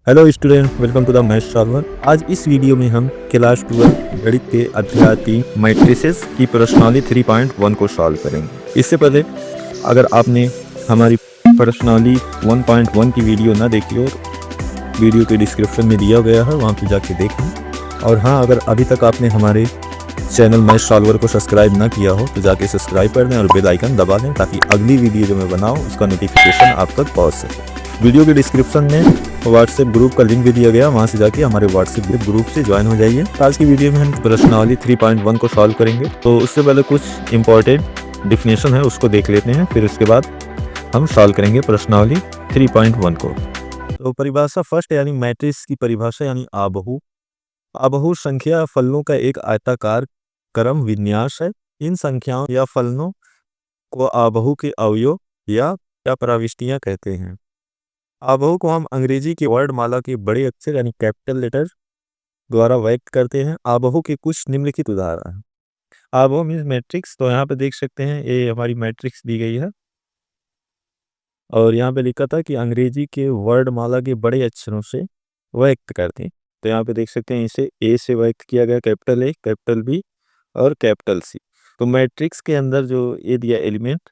Hello student, welcome to the math solver. आज इस video में हम क्लास 12 गणित के अध्याय 3 मैट्रिसेस की प्रश्नावली 3.1 को सॉल्व करेंगे। इससे पहले अगर आपने हमारी प्रश्नावली 1.1 की वीडियो ना देखी हो, वीडियो के डिस्क्रिप्शन में दिया गया है, वहाँ पे जाके देखें। और हाँ, अगर अभी तक आपने हमारे चैनल मैथ सॉल्वर को सब्सक्राइब ना किया हो तो जाके सब्सक्राइब कर दें और बेल आइकन दबा दें ताकि अगली वीडियो जो मैं बनाऊँ उसका नोटिफिकेशन आप तक पहुँच सके। वीडियो के डिस्क्रिप्शन में व्हाट्सएप ग्रुप का लिंक भी दिया गया, वहाँ से जाके हमारे व्हाट्सएप ग्रुप से ज्वाइन हो जाइए। आज की वीडियो में हम प्रश्नावली 3.1 को सॉल्व करेंगे। तो उससे पहले कुछ इंपॉर्टेंट डिफिनेशन है उसको देख लेते हैं, फिर उसके बाद हम सॉल्व करेंगे प्रश्नावली 3.1 को। तो परिभाषा फर्स्ट यानी मैट्रिक्स की परिभाषा यानी आबहू। आबहू संख्या फलनों का एक आयताकार क्रम विन्यास है। इन संख्याओं या फलनों को आबहू के अवयव या प्रविष्टियां कहते हैं। आबहू को हम अंग्रेजी की वर्णमाला के बड़े अक्षर यानी कैपिटल लेटर द्वारा व्यक्त करते हैं। आबहू के कुछ निम्नलिखित उदाहरण हैं। आबहू मीन्स मैट्रिक्स। तो यहाँ पे देख सकते हैं ये हमारी मैट्रिक्स दी गई है और यहाँ पे लिखा था कि अंग्रेजी के वर्णमाला के बड़े अक्षरों से व्यक्त करते हैं। तो यहाँ पे देख सकते हैं इसे ए से व्यक्त किया गया, कैपिटल ए, कैपिटल बी और कैपिटल सी। तो मैट्रिक्स के अंदर जो ये दिया एलिमेंट,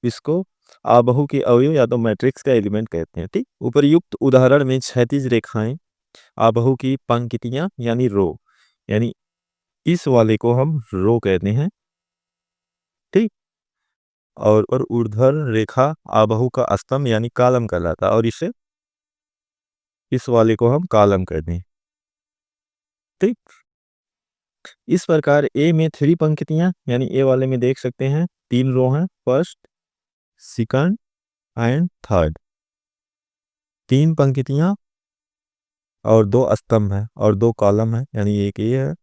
इसको आबहू के अवयव या तो मैट्रिक्स का एलिमेंट कहते हैं। ठीक, उपर्युक्त उदाहरण में क्षैतिज रेखाएं आबहू की पंक्तियां यानी रो, यानी इस वाले को हम रो कहते हैं। ठीक, और ऊर्ध्वाधर रेखा आबहू का स्तंभ यानी कॉलम कहलाता है और इस वाले को हम कॉलम कहते हैं। ठीक, इस प्रकार ए में 3 पंक्तियां यानी ए वाले में देख सकते हैं 3 रो हैं, फर्स्ट, सेकंड एंड थर्ड। 3 पंक्तियां और 2 स्तंभ हैं और 2 कॉलम है, यानी एक ए है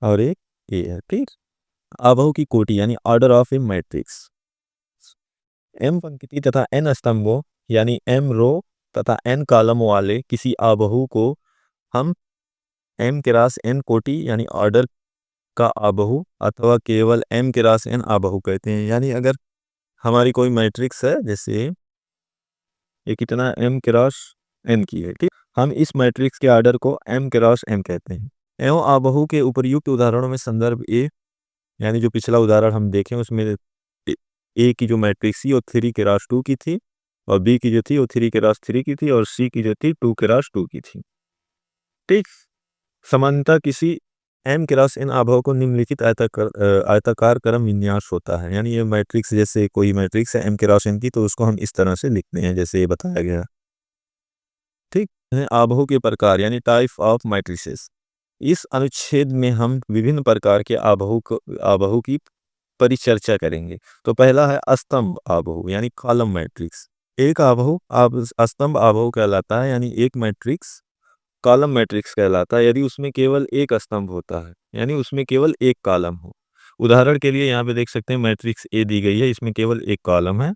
और एक ए है। ठीक, आबहू की कोटि यानी order of a matrix. M पंक्ति तथा एन स्तंभों यानी एम रो तथा एन कॉलम वाले किसी आबहू को हम एम क्रॉस एन कोटि यानी ऑर्डर का आबहू अथवा केवल एम क्रॉस एन आबहू कहते हैं। यानी अगर हमारी कोई मैट्रिक्स है, जैसे ये कितना एम क्रॉस एन की है, ठीक, हम इस मैट्रिक्स के ऑर्डर को एम क्रॉस एम कहते हैं। एवं आबहू के उपर्युक्त उदाहरणों में संदर्भ ए यानी जो पिछला उदाहरण हम देखें उसमें ए की जो मैट्रिक्स थी वो 3 क्रॉस 2 की थी और बी की जो थी वो 3 क्रॉस 3 की थी और सी की जो थी 2 क्रॉस 2 की थी। ठीक, समानता किसी एम क्रॉस एन आबहू को निम्नलिखित आयताकार क्रम विन्यास होता है। यानी ये मैट्रिक्स, जैसे कोई मैट्रिक्स है एम क्रॉस एन की, तो उसको हम इस तरह से लिखते हैं जैसे ये बताया गया। ठीक है, आबहू के प्रकार यानी टाइप ऑफ मैट्रिसेस। इस अनुच्छेद में हम विभिन्न प्रकार के आबहू की परिचर्चा करेंगे। तो पहला है स्तंभ आबहू यानी कॉलम मैट्रिक्स। एक आबहू स्तंभ आबहू कहलाता है, यानी एक मैट्रिक्स कॉलम मैट्रिक्स कहलाता है यदि उसमें केवल एक स्तंभ होता है, यानी उसमें केवल एक कॉलम हो। उदाहरण के लिए यहाँ पे देख सकते हैं मैट्रिक्स ए दी गई है, इसमें केवल एक कॉलम है,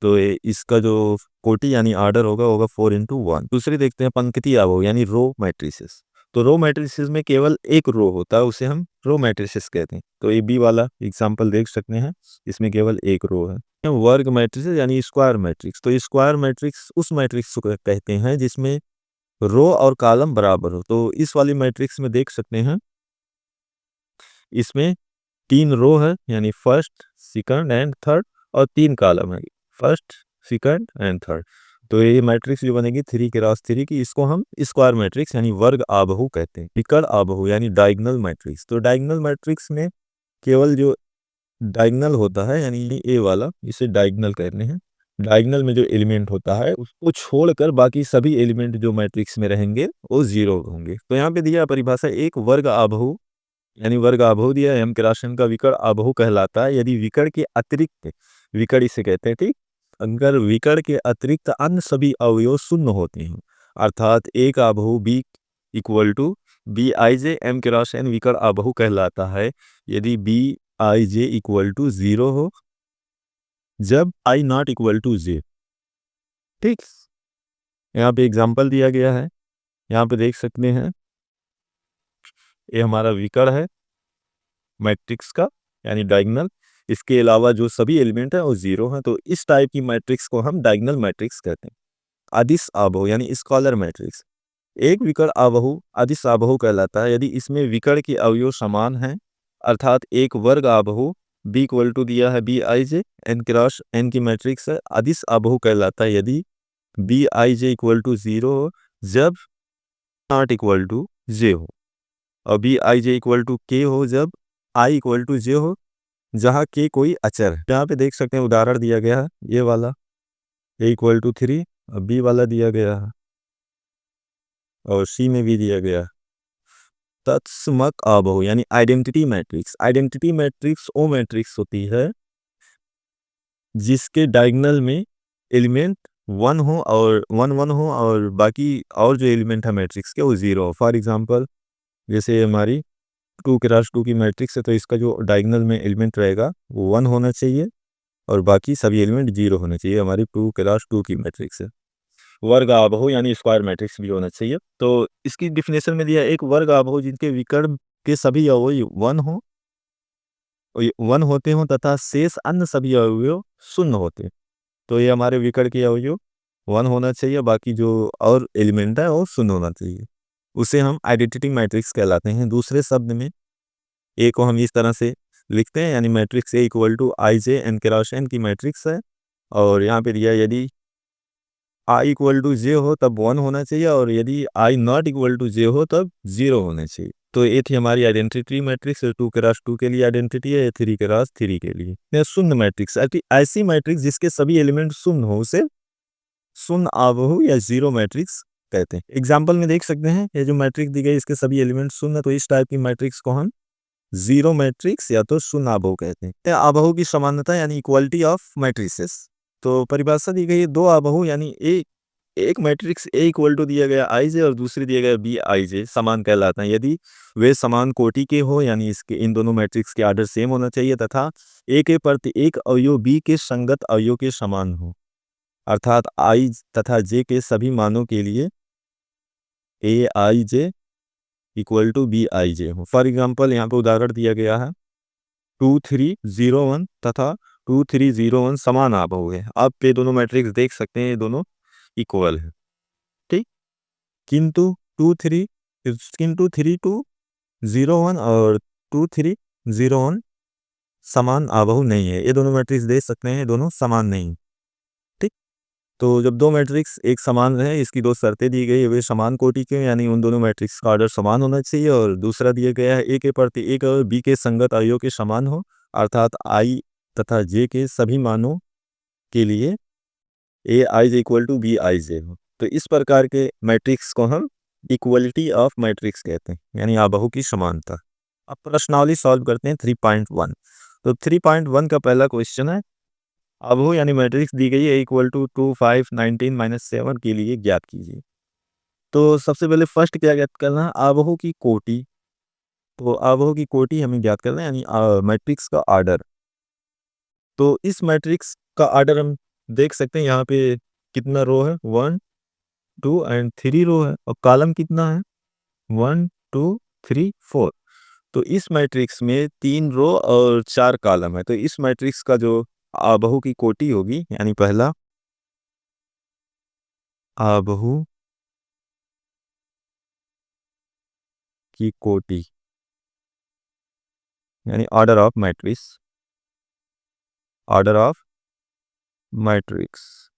तो इसका जो कोटि यानी ऑर्डर होगा 4×1। दूसरी देखते हैं पंक्ति आबहू यानी रो मैट्रिसेस। तो रो मैट्रिसेस में केवल एक रो होता है, उसे हम रो मैट्रिसेस कहते हैं। तो ये बी वाला एग्जांपल देख सकते हैं, इसमें केवल एक रो है। वर्ग मैट्रिसेस यानी स्क्वायर मैट्रिक्स। तो स्क्वायर मैट्रिक्स उस मैट्रिक्स को कहते हैं जिसमें रो और कॉलम बराबर हो। तो इस वाली मैट्रिक्स में देख सकते हैं इसमें 3 रो है यानी फर्स्ट, सेकंड एंड थर्ड, और 3 कॉलम है, फर्स्ट, सेकंड एंड थर्ड। तो ये मैट्रिक्स जो बनेगी 3 क्रॉस 3 की, इसको हम स्क्वायर मैट्रिक्स यानी वर्ग आबहू कहते हैं। विकर्ण आबहू यानी डायगोनल मैट्रिक्स। तो डायगोनल मैट्रिक्स में केवल जो डायगोनल होता है यानी ए वाला, इसे डायगोनल कहते हैं। डायगोनल में जो एलिमेंट होता है उसको छोड़कर बाकी सभी एलिमेंट जो मैट्रिक्स में रहेंगे वो 0 होंगे। तो यहाँ पे दिया परिभाषा, एक वर्ग आबहू यानी वर्ग आबहू दिया एम क्रॉस एन का विकर्ण आबहू कहलाता है यदि विकर्ण के अतिरिक्त, विकर्ण इसे कहते हैं, ठीक, अगर विकर्ण के अतिरिक्त अन्य सभी अवयव शून्य होते हैं, अर्थात एक आबहू B equal to B I J M cross N विकर्ण आबहू कहलाता है यदि B I J equal to 0 हो, जब I not equal to J. ठीक, यहाँ पे एग्जाम्पल दिया गया है, यहाँ पे देख सकते हैं ये हमारा विकर्ण है मैट्रिक्स का यानी डायगोनल। इसके अलावा जो सभी एलिमेंट हैं वो 0 हैं। तो इस टाइप की मैट्रिक्स को हम डायगोनल मैट्रिक्स कहते हैं। अदिश आबहु यानी स्कॉलर मैट्रिक्स। एक विकर्ण आबहु अदिश आबहु कहलाता है यदि इसमें विकर्ण के अवयव समान हैं, अर्थात एक वर्ग आबहु बी इक्वल टू दिया है B I J N cross N की मैट्रिक्स है। अदिश आबहु कहलाता है यदि B I J equal to 0 हो, जब नॉट इक्वल टू जे हो, और B I J equal to K हो जब आई इक्वल टू जे हो, जहाँ के कोई अचर है। यहाँ पे देख सकते हैं उदाहरण दिया गया है ये वाला ए इक्वल टू 3 और बी वाला दिया गया है और सी में भी दिया गया है। तत्समक आबहु यानी आइडेंटिटी मैट्रिक्स। आइडेंटिटी मैट्रिक्स वो मैट्रिक्स होती है जिसके डायगोनल में एलिमेंट 1 हो और 1 1 हो और बाकी और जो एलिमेंट है मैट्रिक्स के वो 0 हो। फॉर एग्जांपल जैसे हमारी 2 की मैट्रिक्स है तो इसका जो डायगोनल में एलिमेंट रहेगा वो 1 होना चाहिए और बाकी सभी एलिमेंट 0 होने चाहिए। हमारी 2 की मैट्रिक्स है। वर्ग आबहु यानी स्क्वायर मैट्रिक्स भी होना चाहिए। तो इसकी डिफिनेशन में दिया एक वर्ग आबहु जिनके विकर्ण के सभी अवयव 1 हो, 1 होते हों तथा शेष अन्य सभी अवयव शून्य होते। तो ये हमारे विकर्ण के अवयव 1 होना चाहिए, बाकी जो और एलिमेंट है वो शून्य होना चाहिए। उसे हम आइडेंटिटी मैट्रिक्स कहलाते हैं। दूसरे शब्द में ए को हम इस तरह से लिखते हैं यानी matrix A equal to I J N cross N की मैट्रिक्स है और यहाँ पे दिया यदि आई इक्वल टू जे हो तब 1 होना चाहिए और यदि आई नॉट इक्वल टू जे हो तब 0 होना चाहिए। तो ये थी हमारी आइडेंटिटी मैट्रिक्स। 2 के लिए आइडेंटिटी है, 3 के लिए। यह शून्य मैट्रिक्स ऐसी मैट्रिक्स जिसके सभी एलिमेंट शून्य हो उसे शून्य आबहु या 0 मैट्रिक्स कहते हैं। एग्जाम्पल में देख सकते हैं ये जो मैट्रिक्स दी गई इसके सभी एलिमेंट शून्य, तो इस टाइप की मैट्रिक्स को हम 0 मैट्रिक्स या तो शून्य आबहु कहते हैं। आबहु की समानता यानी इक्वालिटी ऑफ मैट्रिसेस। तो परिभाषा दी गई है दो आबहु यानी एक मैट्रिक्स ए इक्वल टू दिया गया आई जे और दूसरी दिया गया बी आई जे समान कहलाता है यदि वे समान कोटि के हो, यानी इसके इन दोनों मैट्रिक्स के आर्डर सेम होना चाहिए तथा ए के प्रति एक अवयव बी के संगत अवयव के समान हो, अर्थात आई तथा जे के सभी मानों के लिए ए आई J equal to B I जे हो। फॉर एग्जाम्पल यहाँ पे उदाहरण दिया गया है 2301 तथा 2301 समान आबहु है। आप ये दोनों मैट्रिक्स देख सकते हैं, ये दोनों इक्वल है, ठीक। किंतु 3201 और 2301 समान आबहु नहीं है। ये दोनों मैट्रिक्स देख सकते हैं, दोनों समान नहीं, ठीक। तो जब दो मैट्रिक्स एक समान रहे, इसकी दो शर्तें दी गई, वे समान कोटि के यानी उन दोनों मैट्रिक्स का ऑर्डर समान होना चाहिए और दूसरा दिया गया है ए के प्रति एक और बी के संगत अवयव के समान हो, अर्थात आई तथा जे के सभी मानों के लिए ए आई J equal to B I जे हो। तो इस प्रकार के मैट्रिक्स को हम इक्वलिटी ऑफ मैट्रिक्स कहते हैं यानी आबहु की समानता। अब प्रश्नावली सॉल्व करते हैं 3.1। तो 3.1 का पहला क्वेश्चन है आबहु यानी मैट्रिक्स दी गई है इक्वल टू 2 5 19 -7 के लिए ज्ञात कीजिए। तो सबसे पहले फर्स्ट क्या ज्ञात करना है, आबहु की कोटि। तो आबहु की कोटि हमें ज्ञात करना है यानी मैट्रिक्स का ऑर्डर। तो इस मैट्रिक्स का ऑर्डर हम देख सकते हैं, यहाँ पे कितना रो है 1 2 एंड 3 रो है और कॉलम कितना है 1 2 3 4। तो इस मैट्रिक्स में 3 रो और 4 कॉलम है। तो इस मैट्रिक्स का जो आबहु की कोटि होगी यानी पहला आबहु की कोटि यानी order of matrix, order of matrix.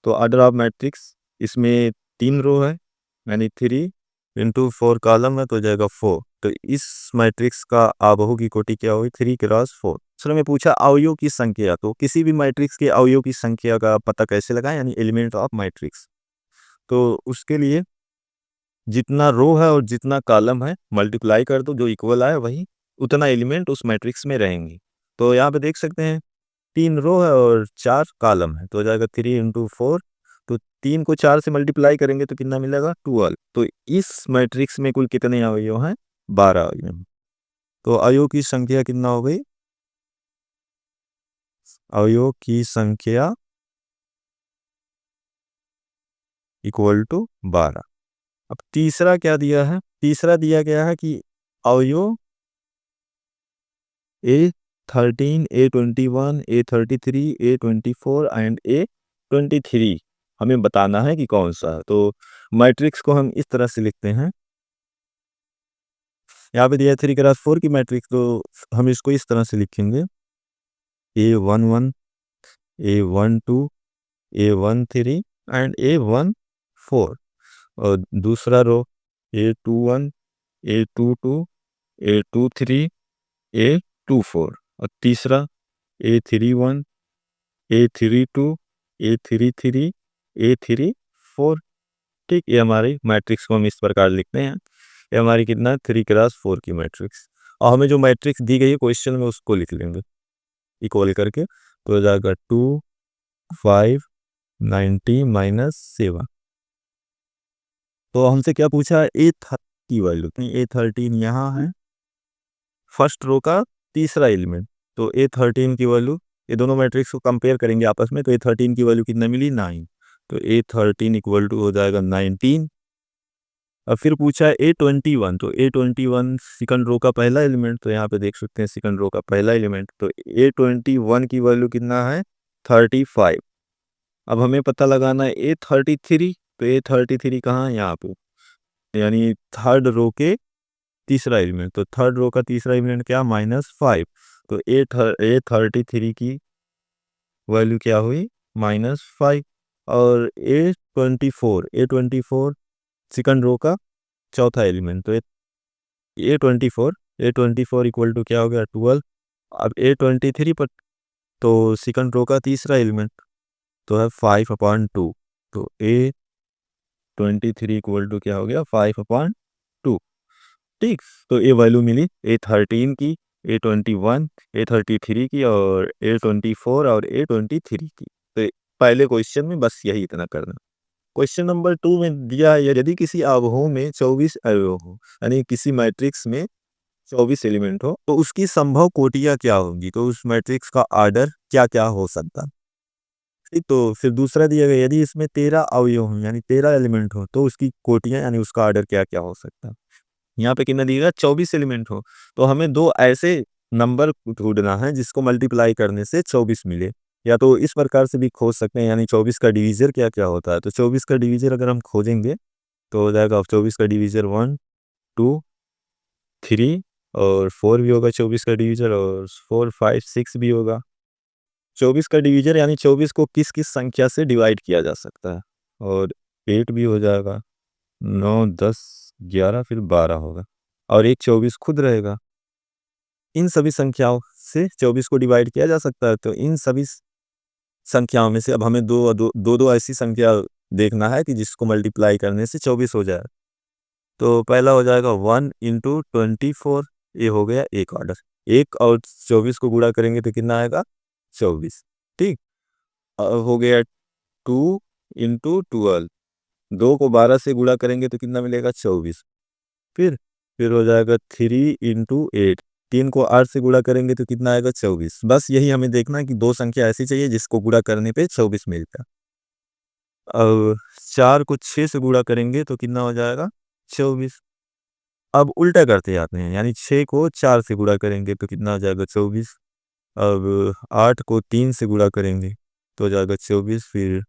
तो ऑर्डर ऑफ मैट्रिक्स इसमें 3 रो है यानी 3 इंटू 4 कॉलम है तो हो जाएगा 4। तो इस मैट्रिक्स का आबहु की कोटि क्या होगी 3 क्रॉस 4। दूसरे में पूछा अवयव की संख्या। तो किसी भी मैट्रिक्स के अवयव की संख्या का पता कैसे लगाएं यानी एलिमेंट ऑफ मैट्रिक्स। तो उसके लिए जितना रो है और जितना कॉलम है मल्टीप्लाई कर दो, जो इक्वल आए वही उतना एलिमेंट उस मैट्रिक्स में रहेंगे। तो यहाँ पे देख सकते हैं 3 रो है और 4 कॉलम है तो हो जाएगा 3 इंटू 4। तो 3 को 4 से मल्टीप्लाई करेंगे तो कितना मिलेगा 12। तो इस मैट्रिक्स में कुल कितने अवयव हैं 12 अवयव। तो अवयव की संख्या कितना हो गई, अवयव की संख्या इक्वल टू 12। अब तीसरा क्या दिया है, तीसरा दिया गया है कि अवयव A13 A21 A33 A24 and A23 हमें बताना है कि कौन सा है। तो मैट्रिक्स को हम इस तरह से लिखते हैं, यहाँ पे दिया है 3 क्रॉस 4 की मैट्रिक्स, तो हम इसको इस तरह से लिखेंगे A11, A12, A13 and A14। और दूसरा रो A21, A22, A23, A24। और तीसरा A31, A32, A33, A34। ठीक, ये हमारी मैट्रिक्स को हम इस प्रकार लिखते हैं। ये हमारी कितना 3 क्रॉस 4 की मैट्रिक्स। और हमें जो मैट्रिक्स दी गई है क्वेश्चन में उसको लिख लेंगे इक्वल करके, तो हो जाएगा 2, 5, 90 -7। तो हमसे क्या पूछा है, A13 की वैल्यू। A13 यहाँ है, फर्स्ट रो का तीसरा एलिमेंट। तो A13 की वैल्यू, ये दोनों मैट्रिक्स को कंपेयर करेंगे आपस में, तो A13 की वैल्यू कितना मिली 9। तो A13 इक्वल टू हो जाएगा 19। अब फिर पूछा है A21, तो A21 सेकंड रो का पहला एलिमेंट, तो यहाँ पे देख सकते हैं सेकंड रो का पहला एलिमेंट। तो A21 की वैल्यू कितना है 35। अब हमें पता लगाना है A33, तो A33 कहाँ है, यहाँ पे, यानी थर्ड रो के तीसरा एलिमेंट। तो थर्ड रो का तीसरा एलिमेंट क्या, -5। तो A33 की वैल्यू क्या हुई -5। और A24 सेकंड रो का चौथा एलिमेंट। तो A24 इक्वल टू क्या हो गया 12। अब A23 पर, तो सेकंड रो का तीसरा एलिमेंट तो है 5/2। तो A23 इक्वल टू क्या हो गया 5/2। ठीक, तो ये वैल्यू मिली A13 की, A21, A33 की, और A24 और A23 की। तो पहले क्वेश्चन में बस यही इतना करना। क्वेश्चन नंबर 2 में दिया है, यदि किसी आबहों में 24 अवयव हो, यानी किसी मैट्रिक्स में 24 एलिमेंट हो, तो उसकी संभव कोटियां क्या होंगी, तो उस मैट्रिक्स का ऑर्डर क्या क्या हो सकता। ठीक, तो फिर दूसरा दिया गया, यदि इसमें 13 अवयव हो, यानी 13 एलिमेंट हो, तो उसकी कोटियां यानी उसका ऑर्डर क्या क्या हो सकता। यहाँ पे कितना दिया गया 24 एलिमेंट हो, तो हमें दो ऐसे नंबर ढूंढना है जिसको मल्टीप्लाई करने से 24 मिले। या तो इस प्रकार से भी खोज सकते हैं, यानी 24 का डिवीजर क्या क्या होता है। तो 24 का डिवीजर अगर हम खोजेंगे तो हो जाएगा 24 का डिवीजर 1, 2, 3 और 4 भी होगा 24 का डिवीजर, और 4, 5, 6 भी होगा 24 का डिवीजर। यानी 24 को किस किस संख्या से डिवाइड किया जा सकता है, और 8 भी हो जाएगा, 9, 10, 11 फिर 12 होगा, और एक 24 खुद रहेगा। इन सभी संख्याओं से 24 को डिवाइड किया जा सकता है। तो इन सभी संख्याओं में से अब हमें दो ऐसी संख्या देखना है कि जिसको मल्टीप्लाई करने से 24 हो जाए। तो पहला हो जाएगा 1 × 24, ये हो गया एक ऑर्डर। एक और 24 को गुणा करेंगे तो कितना आएगा 24। ठीक, अब हो गया 2 × 12, 2 को 12 से गुणा करेंगे तो कितना मिलेगा 24। फिर हो जाएगा 3 × 8, 3 को 8 से गुणा करेंगे तो कितना आएगा 24। बस यही हमें देखना है कि दो संख्या ऐसी चाहिए जिसको गुणा करने पे 24 मिलता। अब 4 को 6 से गुणा करेंगे तो कितना हो जाएगा 24। अब उल्टा करते जाते हैं, यानी 6 को 4 से गुणा करेंगे तो कितना हो जाएगा 24। अब 8 को 3 से गुणा करेंगे तो हो जाएगा 24। फिर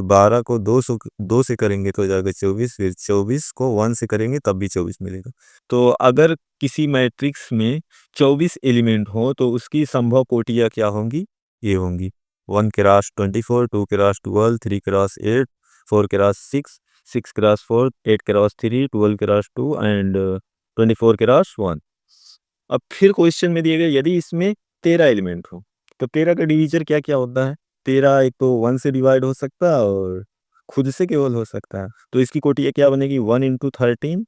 12 को 2 से करेंगे तो हो जाएगा 24। फिर 24 को 1 से करेंगे तब भी 24 मिलेगा। तो अगर किसी मैट्रिक्स में 24 एलिमेंट हो तो उसकी संभव कोटियां क्या होंगी, ये होंगी 1 × 24, 2 × 12, 3 × 8, 4 × 6, 6 × 4, 8 × 3, 12 × 2 एंड 24 × 1। अब फिर क्वेश्चन में दिए गए, यदि इसमें 13 एलिमेंट हो तो 13 का डिवीजर क्या क्या होता है। 13 एक तो 1 से डिवाइड हो सकता है और खुद से केवल हो सकता है। तो इसकी कोटियाँ क्या बनेगी 1 × 13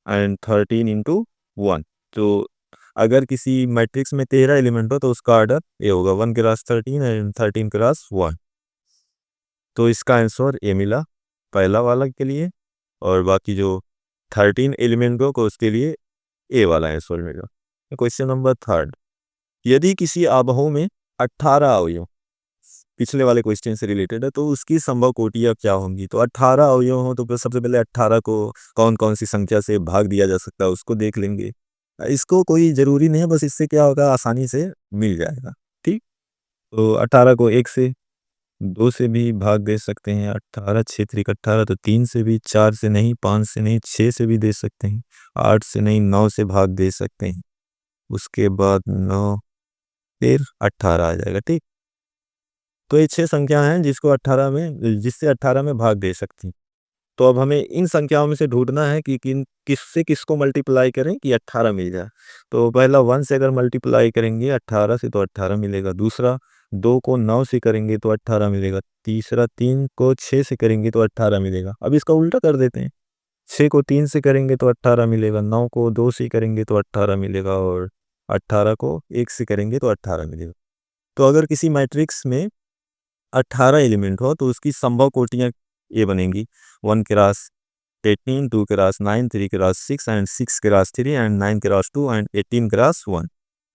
एंड 13 × 1। तो अगर किसी मैट्रिक्स में 13 एलिमेंट हो तो उसका ऑर्डर ये होगा 1 × 13 एंड 13 × 1। तो इसका आंसर ए मिला पहला वाला के लिए, और बाकी जो 13 एलिमेंट हो उसके लिए ए वाला आंसर मिला। क्वेश्चन नंबर 3, यदि किसी आबहों में 18 अवयव, पिछले वाले क्वेश्चन से रिलेटेड है, तो उसकी संभव कोटियां क्या होंगी। तो 18 अवयव हो तो फिर सबसे पहले 18 को कौन कौन सी संख्या से भाग दिया जा सकता है उसको देख लेंगे। इसको कोई ज़रूरी नहीं है, बस इससे क्या होगा आसानी से मिल जाएगा। ठीक, तो 18 को 1 से 2 से भी भाग दे सकते हैं, 18 6 त्रिक 18, तो 3 से भी, 4 से नहीं, 5 से नहीं, 6 से भी दे सकते हैं, 8 से नहीं, 9 से भाग दे सकते हैं। उसके बाद 9 फिर 18 आ जाएगा, ठीक। तो ये 6 संख्या हैं जिससे 18 में भाग दे सकती हैं। तो अब हमें इन संख्याओं में से ढूँढना है कि किससे किसको मल्टीप्लाई करें कि 18 मिल जाए। तो पहला 1 से अगर मल्टीप्लाई करेंगे 18 से तो 18 मिलेगा। दूसरा 2 को 9 से करेंगे तो 18 मिलेगा। तीसरा 3 को 6 से करेंगे तो 18 मिलेगा। अब इसका उल्टा कर देते हैं। 6 को 3 से करेंगे तो 18 मिलेगा। 9 को 2 से करेंगे तो 18 मिलेगा और 18 को 1 से करेंगे तो 18 मिलेगा। तो अगर किसी मैट्रिक्स में 18 एलिमेंट हो तो उसकी संभव कोटियाँ ये बनेंगी। 1 cross 18, 2 cross 9, 3 cross 6 and 6 cross 3 and 9 cross 2 and 18 cross 1।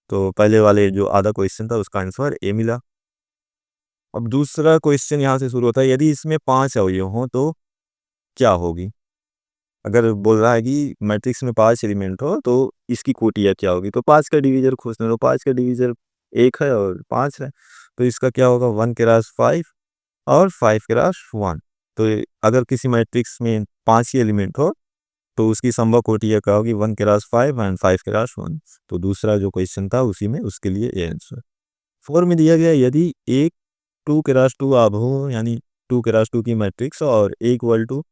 तो पहले वाले जो आधा क्वेश्चन था उसका आंसर ए मिला। अब दूसरा क्वेश्चन यहाँ से शुरू होता है, यदि इसमें 5 अवयव हों तो क्या होगी? अगर बोल रहा है कि मैट्रिक्स में 5 एलिमेंट हो तो इसकी कोटियाँ क्या होगी? तो 5 का डिवीज़र खोजना, तो 5 का डिवीज़र 1 है और 5 है। तो इसका क्या होगा? 1 क्रॉस 5 और 5 क्रॉस 1। तो अगर किसी मैट्रिक्स में 5 ही एलिमेंट हो तो उसकी संभव कोटियाँ क्या होगी? 1 क्रॉस 5 एंड 5 क्रॉस 1। तो दूसरा जो क्वेश्चन था उसी में उसके लिए ये आंसर। 4 में दिया गया यदि एक 2 क्रॉस 2 आव्यूह यानी 2 क्रॉस 2 की मैट्रिक्स और ए इक्वल टू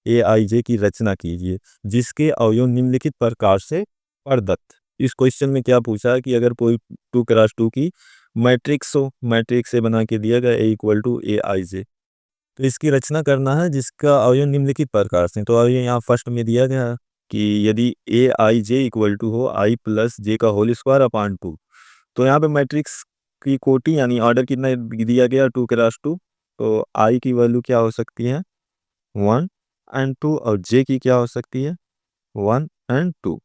ए आई जे की रचना कीजिए जिसके अवयव निम्नलिखित प्रकार से प्रदत्त। इस क्वेश्चन में क्या पूछा है कि अगर कोई 2 क्रॉस 2 की मैट्रिक्स हो, मैट्रिक्स से बना के दिया गया ए इक्वल टू ए आई जे, तो इसकी रचना करना है जिसका अवयव निम्नलिखित प्रकार से। तो अवयव यहाँ फर्स्ट में दिया गया है कि यदि ए आई जे इक्वल टू हो आई प्लस जे का होल स्क्वायर अपान 2। तो यहाँ पे मैट्रिक्स की कोटि यानी ऑर्डर कितना दिया गया? 2 क्रॉस 2। तो आई की वैल्यू क्या हो सकती है? 1 एंड 2 और जे की क्या हो सकती है? 1 एंड 2।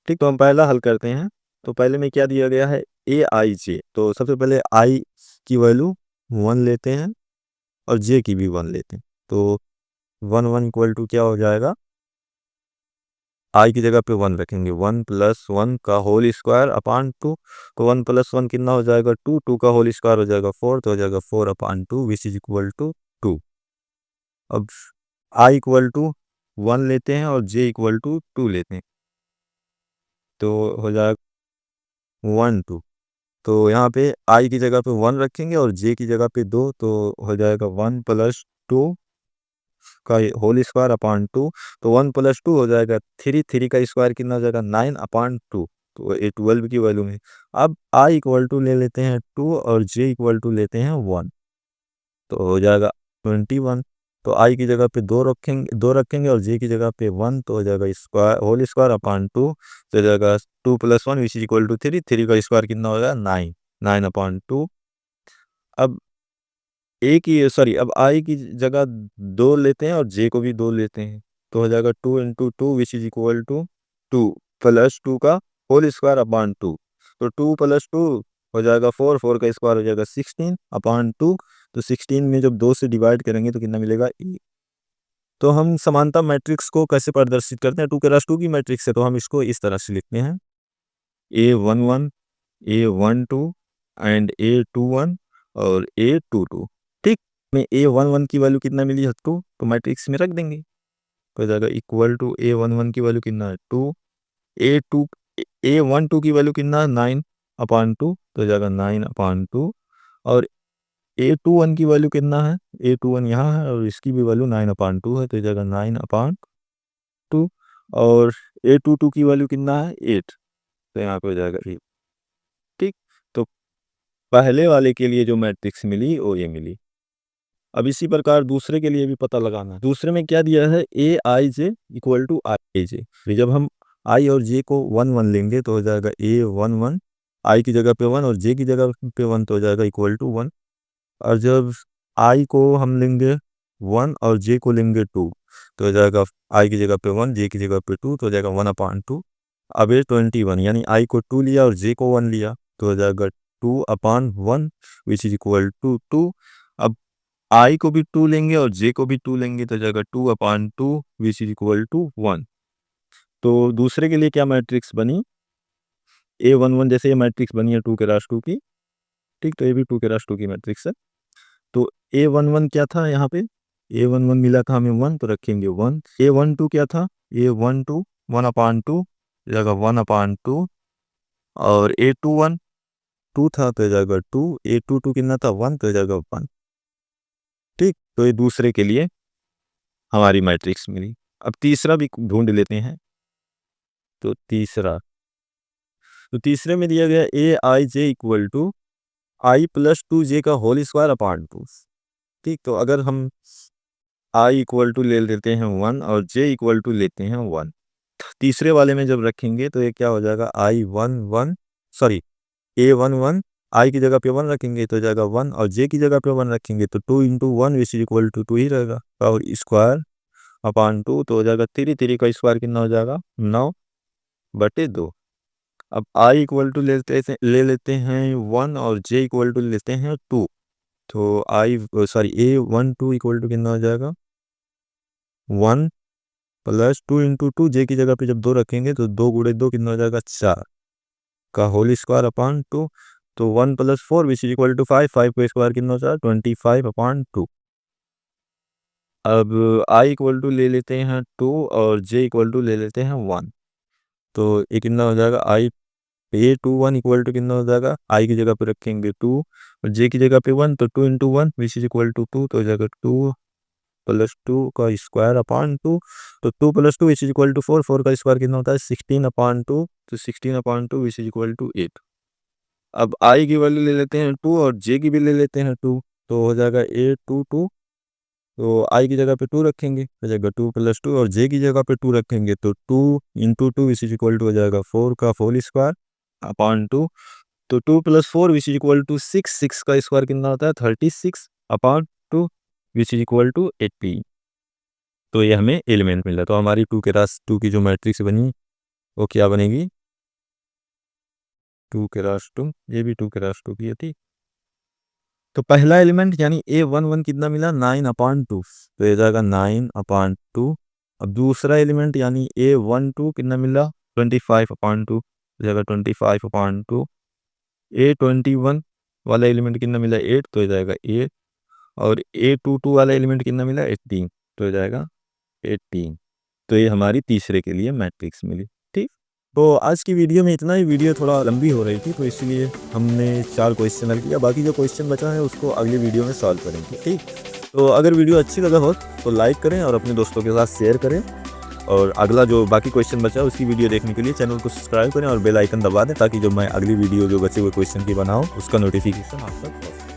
ठीक, तो हम पहला हल करते हैं। तो पहले में क्या दिया गया है? ए आई जे। तो सबसे पहले आई की वैल्यू 1 लेते हैं और जे की भी 1 लेते हैं। तो 1 1 इक्वल टू क्या हो जाएगा? आई की जगह पे 1 रखेंगे, 1 प्लस 1 का होल स्क्वायर अपान 2। तो 1 प्लस 1 कितना हो जाएगा? 2, 2 का होल स्क्वायर हो जाएगा 4, तो हो जाएगा 4 अपान 2 विच इज इक्वल टू 2। अब आई इक्वल टू 1 लेते हैं और जे इक्वल टू 2 लेते हैं, तो हो जाएगा 1 2। तो यहाँ पे आई की जगह पे 1 रखेंगे और जे की जगह पे 2, तो हो जाएगा 1 प्लस 2 का होल स्क्वायर अपान 2। तो 1 प्लस 2 हो जाएगा 3, 3 का स्क्वायर कितना हो जाएगा? 9 अपान 2। तो ये 12 की वैल्यू में अब आई इक्वल टू ले लेते हैं 2 और जे इक्वल टू लेते हैं 1, तो हो जाएगा 21। तो आई की जगह पे 2 रखेंगे और जे की जगह पे 1, तो हो जाएगा स्क्वायर होल स्क्वायर अपान 2, तो हो जाएगा 2 plus 1 which is equal to 3, 3 का स्क्वायर कितना हो जाएगा? 9, 9 अपान 2। अब अब आई की जगह 2 लेते हैं और जे को भी 2 लेते हैं, तो हो जाएगा 2 into 2 which is equal to 2 plus 2 का होल स्क्वायर अपान 2। तो 2 प्लस 2 हो जाएगा 4, 4 का स्क्वायर हो जाएगा 16 अपान 2। तो 16 में जब 2 से डिवाइड करेंगे तो कितना मिलेगा? तो हम समानता मैट्रिक्स को कैसे प्रदर्शित करते हैं? 2 क्रॉस 2 की मैट्रिक्स है तो हम इसको इस तरह से लिखते हैं, A11, A12 एंड A21 और A22। ठीक, में A11 की वैल्यू कितना मिली है? 2, तो मैट्रिक्स में रख देंगे, तो हो जाएगा इक्वल टू A11 की वैल्यू कितना है? 2। A2 A12 की वैल्यू कितना है? 9 अपान 2, तो हो जाएगा 9 अपान 2। और A21 की वैल्यू कितना है? A21 यहाँ है और इसकी भी वैल्यू 9 अपान 2 है, तो हो जाएगा 9 अपान 2। और A22 की वैल्यू कितना है? 8, तो यहाँ पे हो जाएगा 8। ठीक, तो पहले वाले के लिए जो मैट्रिक्स मिली वो ये मिली। अब इसी प्रकार दूसरे के लिए भी पता लगाना है। दूसरे में क्या दिया है? ए आई जे इक्वल टू आई जे। जब हम आई और जे को 1 1 लेंगे तो हो जाएगा A11, आई की जगह पे 1 और जे की जगह पे 1, तो हो जाएगा इक्वल टू 1। और जब आई को हम लेंगे 1 और जे को लेंगे 2, तो हो जाएगा आई की जगह पे 1, जे की जगह पे 2, तो हो जाएगा 1 अपान 2। अब ये 21 यानी आई को 2 लिया और जे को 1 लिया, तो हो जाएगा 2 अपान 1 विच इज इक्वल टू 2। अब आई को भी 2 लेंगे और जे को भी 2 लेंगे, तो हो जाएगा 2 अपान 2 विच इज इक्वल टू 1। तो दूसरे के लिए क्या मैट्रिक्स बनी? A11 जैसे ये मैट्रिक्स बनी है 2 के रास 2 की। ठीक, तो ये भी 2 के रास 2 की मैट्रिक्स है। तो A11 क्या था यहाँ पे, A11 मिला था हमें 1 तो रखेंगे 1। A12 क्या था, A12 1/2 जगह 1/2 और A21 2 था तो जाएगा 2, A22 कितना था 1 तो जाएगा 1। ठीक, तो ये दूसरे के लिए हमारी मैट्रिक्स मिली। अब तीसरा भी ढूंढ लेते हैं। तो तीसरे में दिया गया Aij इक्वल टू I+2j का होल स्क्वायर अपॉन 2। ठीक, तो अगर हम I इक्वल टू ले लेते हैं 1 और j इक्वल टू लेते हैं 1, तीसरे वाले में जब रखेंगे तो ये क्या हो जाएगा, A11 I की जगह पे 1 रखेंगे तो जाएगा 1 और j की जगह पे 1 रखेंगे तो 2 इंटू 1 विच इक्वल टू 2 ही रहेगा और स्क्वायर अपॉन 2 तो हो जाएगा 3 का स्क्वायर कितना हो जाएगा 9/2। अब I इक्वल टू ले लेते हैं 1 और j इक्वल टू लेते हैं 2 तो A12 इक्वल टू कितना हो जाएगा 1 प्लस 2 इंटू 2 j की जगह पे जब 2 रखेंगे तो 2 गुणे 2 कितना हो जाएगा 4 का होल स्क्वायर अपॉन 2 तो 1 + 4 विच इक्वल टू 5 का स्क्वायर कितना हो जाएगा 25/2। अब I इक्वल टू ले लेते हैं 2 और j इक्वल टू ले लेते हैं 1 तो ये कितना हो जाएगा A21 इक्वल टू कितना हो जाएगा, I की जगह पे रखेंगे 2 और j की जगह पे 1 तो 2 into 1 which is equal to 2 तो हो जाएगा 2 + 2 का स्क्वायर अपॉन 2 तो 2 + 2 विच इज इक्वल टू 4 का स्क्वायर कितना होता है 16/2 तो 16/2 विच इज इक्वल टू 8। अब I की वैल्यू ले लेते हैं 2 और j की भी ले लेते हैं 2 तो हो जाएगा A22 तो I की जगह पे 2 रखेंगे हो जाएगा 2 + 2 और j की जगह पे 2 रखेंगे तो 2 into 2 which is equal to हो जाएगा 4 का होल स्क्वायर अपॉन 2 तो 2 + 4 विच इज इक्वल टू 6 का स्क्वायर कितना होता है 36/2 विच इज इक्वल टू 18। तो ये हमें एलिमेंट मिला तो हमारी 2 की जो मैट्रिक्स बनी वो क्या बनेगी 2 ये भी 2 की थी। तो पहला एलिमेंट यानी A11 कितना मिला 9/2 तो ये जाएगा 9/2। अब दूसरा एलिमेंट यानी A12 कितना मिला 25/2 जाएगा 25/2। A21 वाला एलिमेंट कितना मिला 8 तो ये जाएगा 8 और A22 वाला एलिमेंट कितना मिला 18 तो ये जाएगा 18। तो ये हमारी तीसरे के लिए मैट्रिक्स मिली। ठीक, तो आज की वीडियो में इतना ही। वीडियो थोड़ा लंबी हो रही थी तो इसलिए हमने 4 क्वेश्चन हल किया, बाकी जो क्वेश्चन बचा है उसको अगली वीडियो में सॉल्व करेंगे। ठीक, तो अगर वीडियो अच्छी लगा हो तो लाइक करें और अपने दोस्तों के साथ शेयर करें और अगला जो बाकी क्वेश्चन बचा है उसकी वीडियो देखने के लिए चैनल को सब्सक्राइब करें और बेल आइकन दबा दें ताकि जब मैं अगली वीडियो जो बचे हुए क्वेश्चन की बनाऊँ उसका नोटिफिकेशन आप तक पहुँचे।